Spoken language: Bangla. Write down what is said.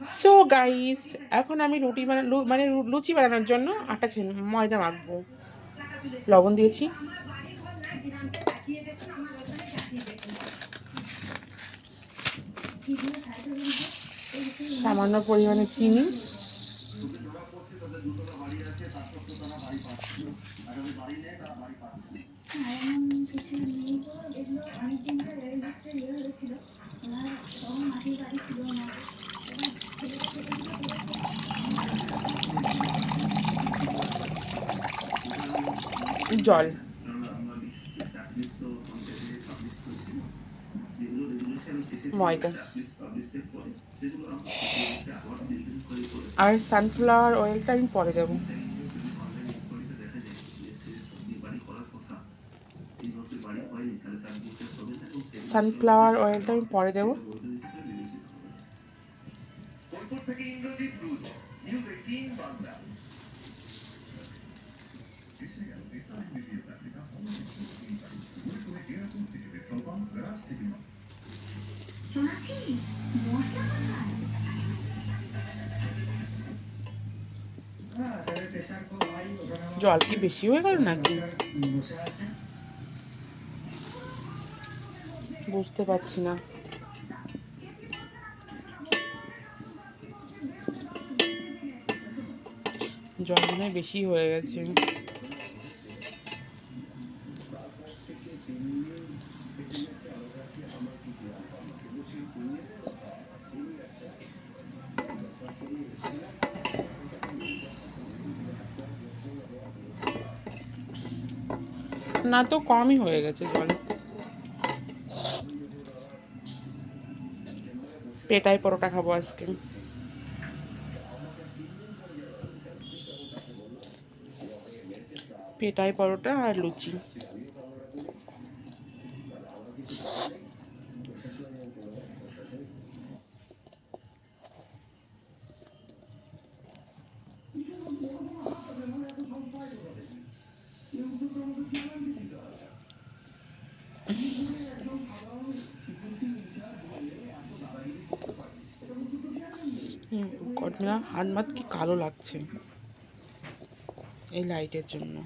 সো গাইস, এখন আমি রুটি মানে লুচি বানানোর জন্য আটা ময়দা মাখবো। লবণ দিয়েছি, সামান্য পরিমাণে চিনি, জল। ময়দা আর সানফ্লাওয়ার অয়েলটা আমি পরে দেবো। সানফ্লাওয়ার অয়েলটা আমি পরে দেবো। জল কি বেশি হয়ে গেল নাকি বুঝতে পারছি না। জল মনে হয় বেশি হয়ে গেছে। না তো কমই হয়ে গেছে জল। পেটাই পরোটা খাবো আজকে। পেটাই পরোটা আর লুচি। হাত মাত কি কালো লাগছে এই লাইটের জন্য।